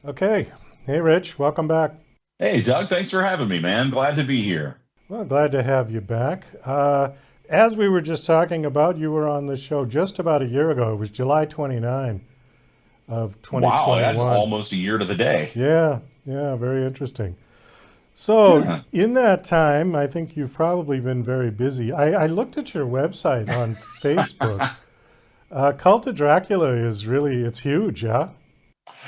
Okay. Hey, Rich, welcome back. Hey, Doug, thanks for having me, man. Glad to be here. Well, glad to have you back. As we were just talking about, you were on the show just about a year ago. It was July 29 of Wow, that's 2021. almost a year to the day. Yeah, yeah, very interesting. So, Yeah. in that time, I think you've probably been very busy. I looked at your website on Facebook. Cult of Dracula is really, it's huge, yeah?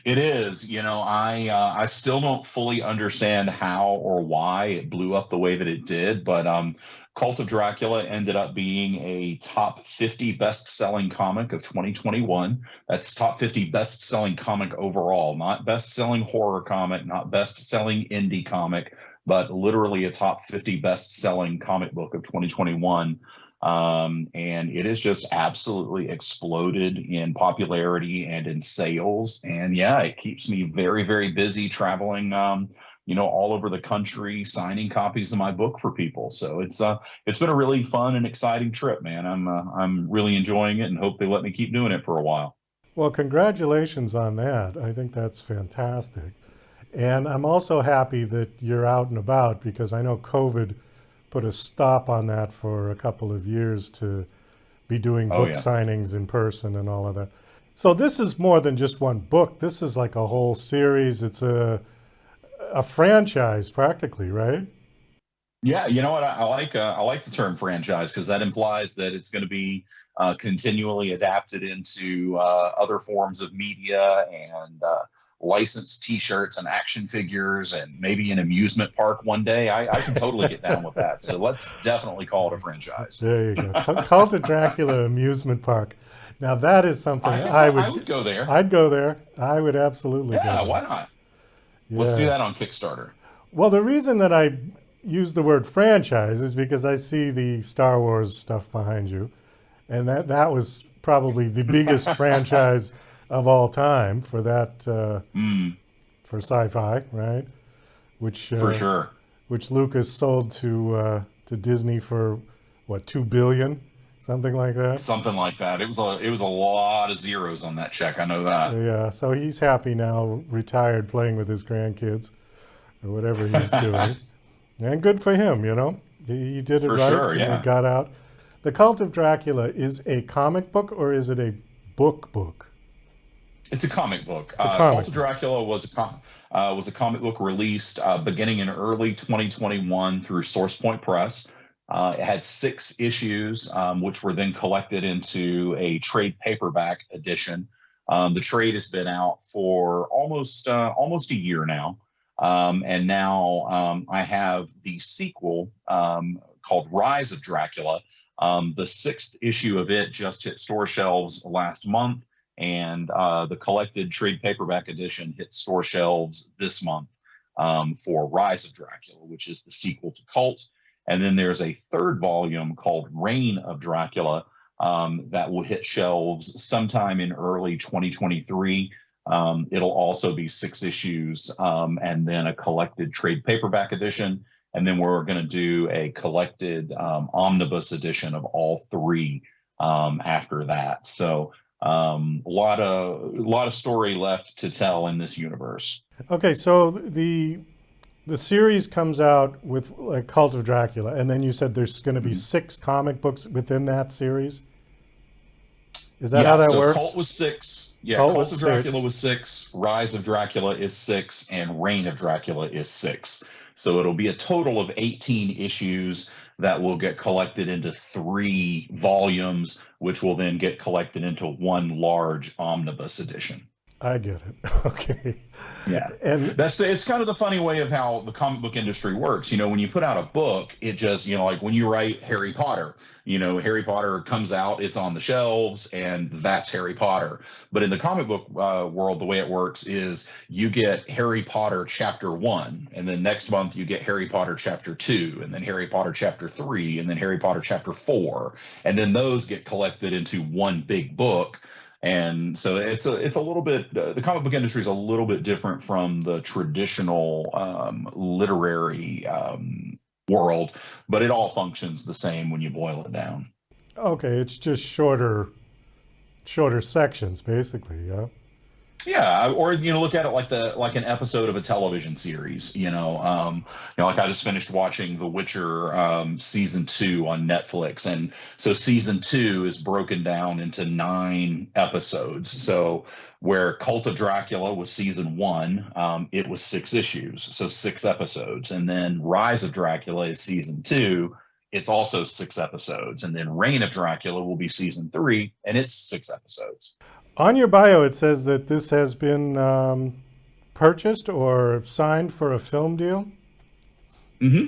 It is. I still don't fully understand how or why it blew up the way that it did, but Cult of Dracula ended up being a top 50 best-selling comic of 2021. That's top 50 best-selling comic overall, not best-selling horror comic, not best-selling indie comic, but literally a top 50 best-selling comic book of 2021. And it has just absolutely exploded in popularity and in sales. And yeah, it keeps me very, very busy traveling, all over the country, signing copies of my book for people. So it's been a really fun and exciting trip, man. I'm really enjoying it, and hope they let me keep doing it for a while. Well, congratulations on that. I think that's fantastic. And I'm also happy that you're out and about because I know COVID put a stop on that for a couple of years to be doing Oh book yeah. signings in person and all of that. So this is more than just one book. This is like a whole series. It's a franchise practically, right? Yeah, you know what? I like the term franchise because that implies that it's going to be continually adapted into other forms of media and licensed T-shirts and action figures and maybe an amusement park one day. I can totally get down with that. So let's definitely call it a franchise. There you go. Cult of Dracula amusement park. Now that is something I think I would go there. I'd go there. I would absolutely go Yeah, there. why not? Let's do Yeah. that on Kickstarter. Well, the reason that I use the word franchise is because I see the Star Wars stuff behind you, and that was probably the biggest franchise of all time for that Mm, for sci-fi, right? Which for sure. which Lucas sold to Disney for what 2 billion, something like that. Something like that. It was a lot of zeros on that check. I know that. Yeah, so he's happy now, retired, playing with his grandkids or whatever he's doing. And good for him, you know. He did it For right sure, and he yeah. got out. The Cult of Dracula is a comic book or is it a book? It's a comic book. It's a Cult comic of book. Dracula was a comic book released beginning in early 2021 through SourcePoint Press. It had 6 issues, which were then collected into a trade paperback edition. The trade has been out for almost a year now, and now I have the sequel called Rise of Dracula. The 6th issue of it just hit store shelves last month, and the collected trade paperback edition hit store shelves this month for Rise of Dracula, which is the sequel to Cult. And then there's a third volume called Reign of Dracula that will hit shelves sometime in early 2023. It'll also be 6 issues and then a collected trade paperback edition. And then we're going to do a collected omnibus edition of all three after that. So a lot of story left to tell in this universe. Okay, so the series comes out with like Cult of Dracula, and then you said there's going to be Mhm. 6 comic books within that series. Is that how Yeah, that so Cult works? was 6. Yeah, Cult Cult was of Dracula 6. was 6. Rise of Dracula is 6, and Reign of Dracula is 6. So it'll be a total of 18 issues that will get collected into 3 volumes, which will then get collected into one large omnibus edition. I get it. Okay, Yeah. and It's kind of the funny way of how the comic book industry works. When you put out a book, it just, like when you write Harry Potter, Harry Potter comes out, it's on the shelves, and that's Harry Potter. But in the comic book world, the way it works is you get Harry Potter chapter 1, and then next month you get Harry Potter chapter 2, and then Harry Potter chapter 3, and then Harry Potter chapter 4. And then those get collected into one big book, and so it's a little bit, the comic book industry is a little bit different from the traditional literary world, but it all functions the same when you boil it down. okay, it's just shorter sections, basically. Yeah. Yeah, or look at it like an episode of a television series. Like I just finished watching The Witcher season 2 on Netflix, and so season 2 is broken down into 9 episodes. So where Cult of Dracula was season 1, it was 6 issues, so 6 episodes, and then Rise of Dracula is season 2. It's also 6 episodes, and then Reign of Dracula will be season 3, and it's 6 episodes. On your bio, it says that this has been purchased or signed for a film deal. hmm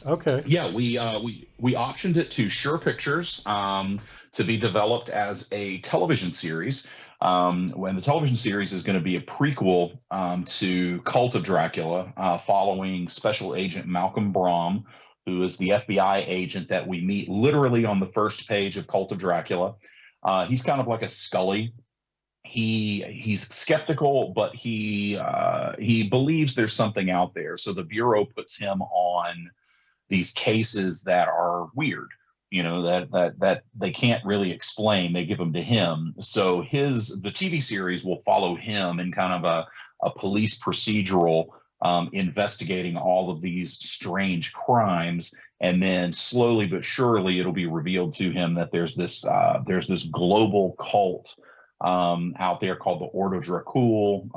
Okay. Yeah, we optioned it to Sure Pictures to be developed as a television series. When the television series is going to be a prequel to Cult of Dracula, following Special Agent Malcolm Brahm, who is the FBI agent that we meet literally on the first page of Cult of Dracula. He's kind of like a Scully. He's skeptical, but he believes there's something out there. So the Bureau puts him on these cases that are weird, that they can't really explain. They give them to him. So the TV series will follow him in kind of a police procedural, investigating all of these strange crimes. And then slowly but surely it'll be revealed to him that there's this global cult out there called the Ordo Dracul,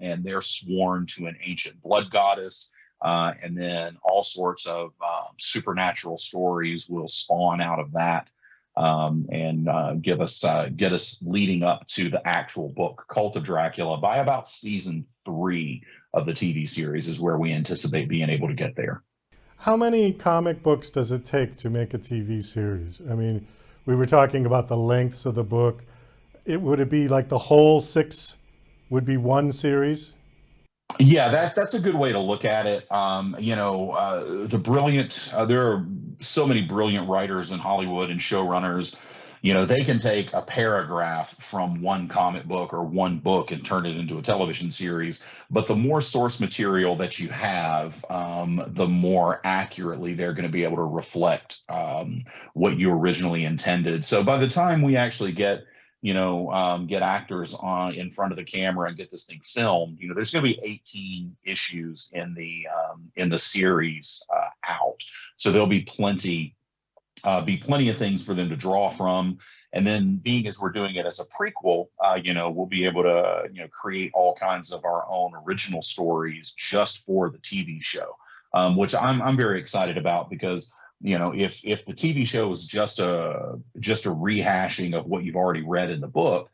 and they're sworn to an ancient blood goddess. And then all sorts of supernatural stories will spawn out of that, and get us leading up to the actual book, Cult of Dracula. By about season 3 of the TV series is where we anticipate being able to get there. How many comic books does it take to make a TV series? I mean, we were talking about the lengths of the book. Would it be like the whole 6 would be one series? Yeah, that's a good way to look at it. There are so many brilliant writers in Hollywood and showrunners. They can take a paragraph from one comic book or one book and turn it into a television series. But the more source material that you have, the more accurately they're going to be able to reflect what you originally intended. So by the time we actually get actors on in front of the camera and get this thing filmed, there's going to be 18 issues in the series out. So there'll be plenty of things for them to draw from. And then, being as we're doing it as a prequel, we'll be able to create all kinds of our own original stories just for the TV show, which I'm very excited about, because if the TV show is just a rehashing of what you've already read in the book,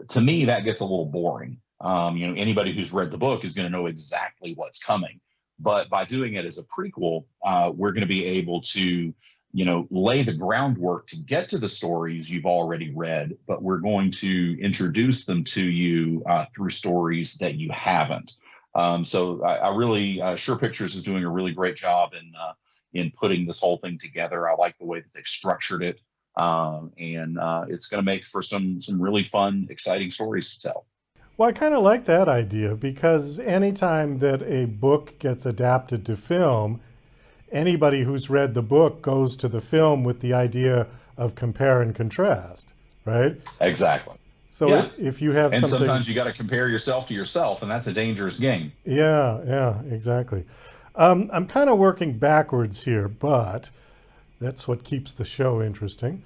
to me that gets a little boring. Anybody who's read the book is going to know exactly what's coming. But by doing it as a prequel, we're going to be able to lay the groundwork to get to the stories you've already read, but we're going to introduce them to you through stories that you haven't. So I really, Sure Pictures is doing a really great job in putting this whole thing together. I like the way that they've structured it, and it's going to make for some really fun, exciting stories to tell. Well, I kind of like that idea, because anytime that a book gets adapted to film, anybody who's read the book goes to the film with the idea of compare and contrast, right? Exactly. So Yeah. if you have And something, sometimes you got to compare yourself to yourself, and that's a dangerous game. yeah, exactly. I'm kind of working backwards here, but that's what keeps the show interesting.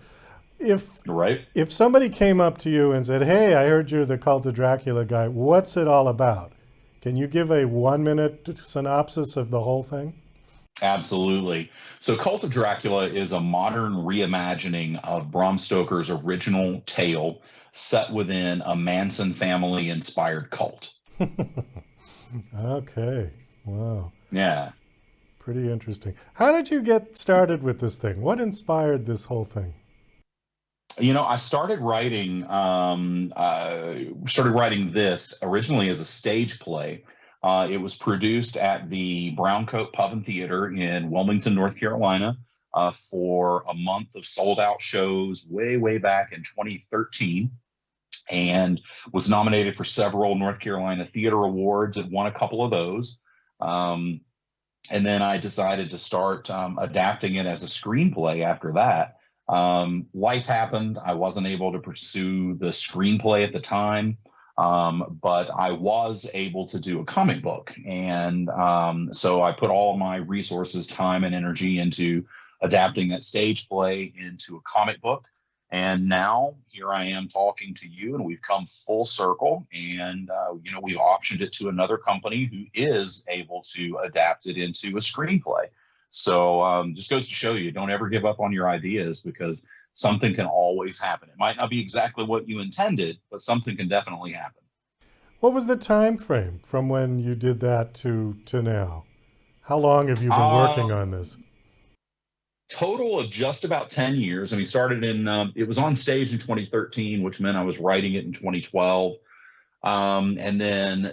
If Right. if somebody came up to you and said, "Hey, I heard you're the Cult of Dracula guy. What's it all about?" Can you give a 1-minute synopsis of the whole thing? Absolutely. So, Cult of Dracula is a modern reimagining of Bram Stoker's original tale, set within a Manson family inspired cult. Okay. Wow. Yeah. Pretty interesting. How did you get started with this thing? What inspired this whole thing? I started writing this originally as a stage play. It was produced at the Browncoat Pub and Theater in Wilmington, North Carolina, for a month of sold out shows way back in 2013, and was nominated for several North Carolina Theater Awards. It won a couple of those. And then I decided to start adapting it as a screenplay after that. Life happened. I wasn't able to pursue the screenplay at the time. But I was able to do a comic book. And so I put all of my resources, time, and energy into adapting that stage play into a comic book. And now here I am talking to you, and we've come full circle. And, we've optioned it to another company who is able to adapt it into a screenplay. So just goes to show you, don't ever give up on your ideas, because something can always happen. It might not be exactly what you intended, but something can definitely happen. What was the time frame from when you did that to now? How long have you been working Um, on this? Total of just about 10 years. I mean, started in, it was on stage in 2013, which meant I was writing it in 2012. And then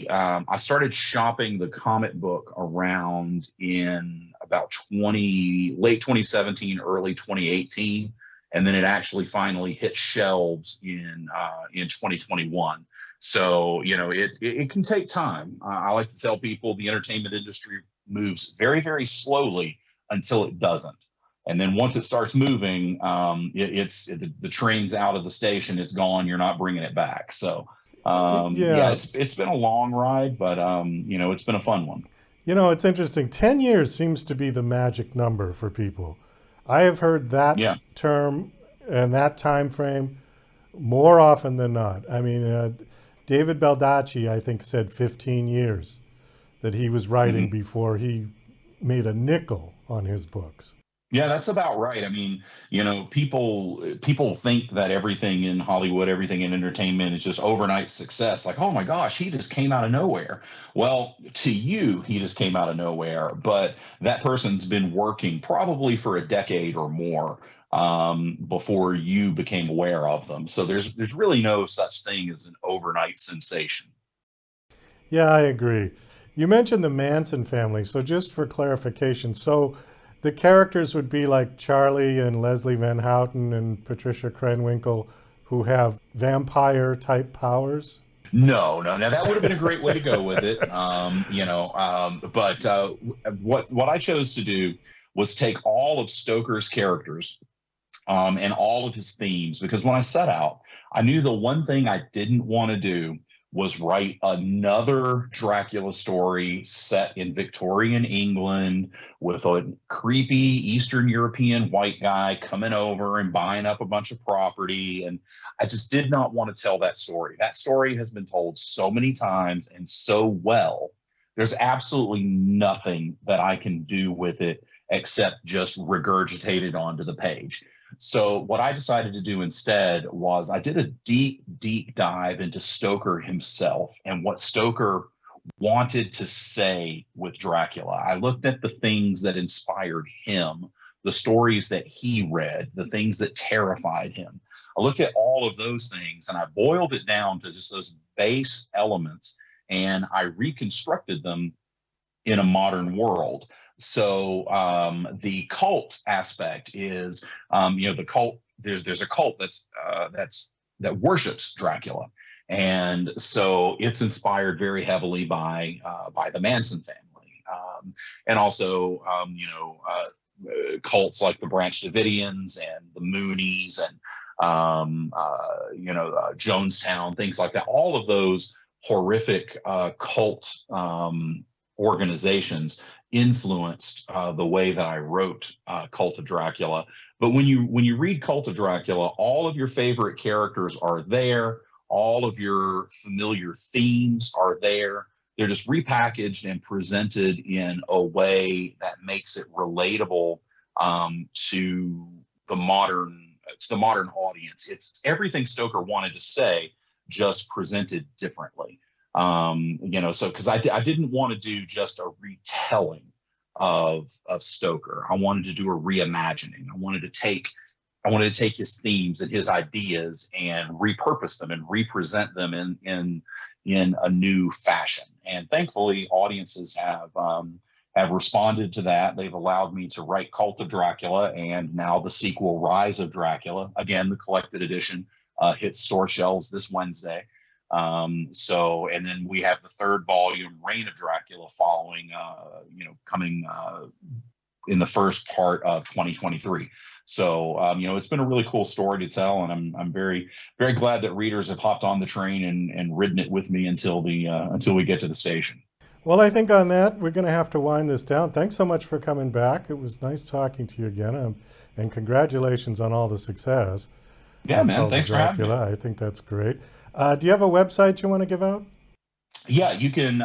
I started shopping the comic book around in about late 2017, early 2018. And then it actually finally hit shelves in 2021. So, it can take time. I like to tell people the entertainment industry moves very, very slowly until it doesn't. And then once it starts moving, the train's out of the station, it's gone. You're not bringing it back. So, yeah, Yeah. it's been a long ride, but it's been a fun one. It's interesting. 10 years seems to be the magic number for people. I have heard that Yeah. term and that time frame more often than not. I mean, David Baldacci, I think, said 15 years that he was writing Mhm. before he made a nickel on his books. Yeah, that's about right. I mean, people think that everything in Hollywood, everything in entertainment is just overnight success. Like, oh my gosh, he just came out of nowhere. Well, to you, he just came out of nowhere, but that person's been working probably for a decade or more before you became aware of them. So there's really no such thing as an overnight sensation. Yeah, I agree. You mentioned the Manson family. So, just for clarification, so the characters would be like Charlie and Leslie Van Houten and Patricia Krenwinkel, who have vampire type powers. No, no. Now that would have been a great way to go with it. But what I chose to do was take all of Stoker's characters and all of his themes, because when I set out, I knew the one thing I didn't want to do was write another Dracula story set in Victorian England with a creepy Eastern European white guy coming over and buying up a bunch of property. And I just did not want to tell that story. That story has been told so many times and so well. There's absolutely nothing that I can do with it except just regurgitate it onto the page. So what I decided to do instead was I did a deep, deep dive into Stoker himself and what Stoker wanted to say with Dracula. I looked at the things that inspired him, the stories that he read, the things that terrified him. I looked at all of those things and I boiled it down to just those base elements, and I reconstructed them in a modern world. So the cult aspect is, the cult. There's a cult that worships Dracula, and so it's inspired very heavily by the Manson family, and also cults like the Branch Davidians and the Moonies and Jonestown, things like that. All of those horrific cult organizations influenced the way that I wrote Cult of Dracula. But when you read Cult of Dracula, all of your favorite characters are there. All of your familiar themes are there. They're just repackaged and presented in a way that makes it relatable to the modern audience. It's everything Stoker wanted to say, just presented differently. So because I didn't want to do just a retelling of Stoker. I wanted to do a reimagining. I wanted to take his themes and his ideas and repurpose them and represent them in a new fashion. And thankfully, audiences have responded to that. They've allowed me to write Cult of Dracula and now the sequel, Rise of Dracula. Again, the collected edition hits store shelves this Wednesday. And then we have the third volume, Reign of Dracula, following, coming in the first part of 2023. So, it's been a really cool story to tell, and I'm very, very glad that readers have hopped on the train and ridden it with me until we get to the station. Well, I think on that, we're going to have to wind this down. Thanks so much for coming back. It was nice talking to you again, and congratulations on all the success. Yeah, man. Thanks for having me. I think that's great. Do you have a website you want to give out? Yeah, you can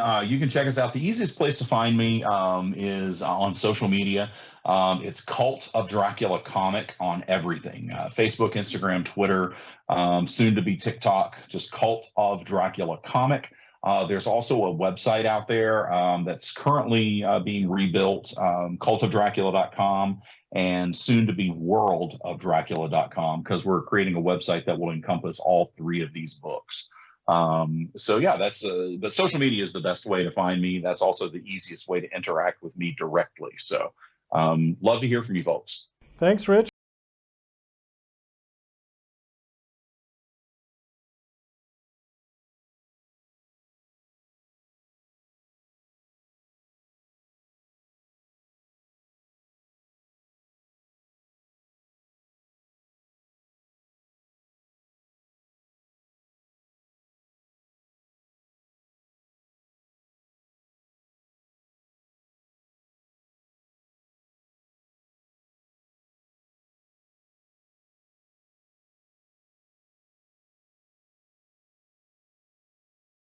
check us out. The easiest place to find me is on social media. It's Cult of Dracula Comic on everything: Facebook, Instagram, Twitter, soon to be TikTok. Just Cult of Dracula Comic. There's also a website out there that's currently being rebuilt, cultofdracula.com, and soon to be worldofdracula.com, because we're creating a website that will encompass all three of these books. So yeah, but social media is the best way to find me. That's also the easiest way to interact with me directly. So love to hear from you folks. Thanks, Rich.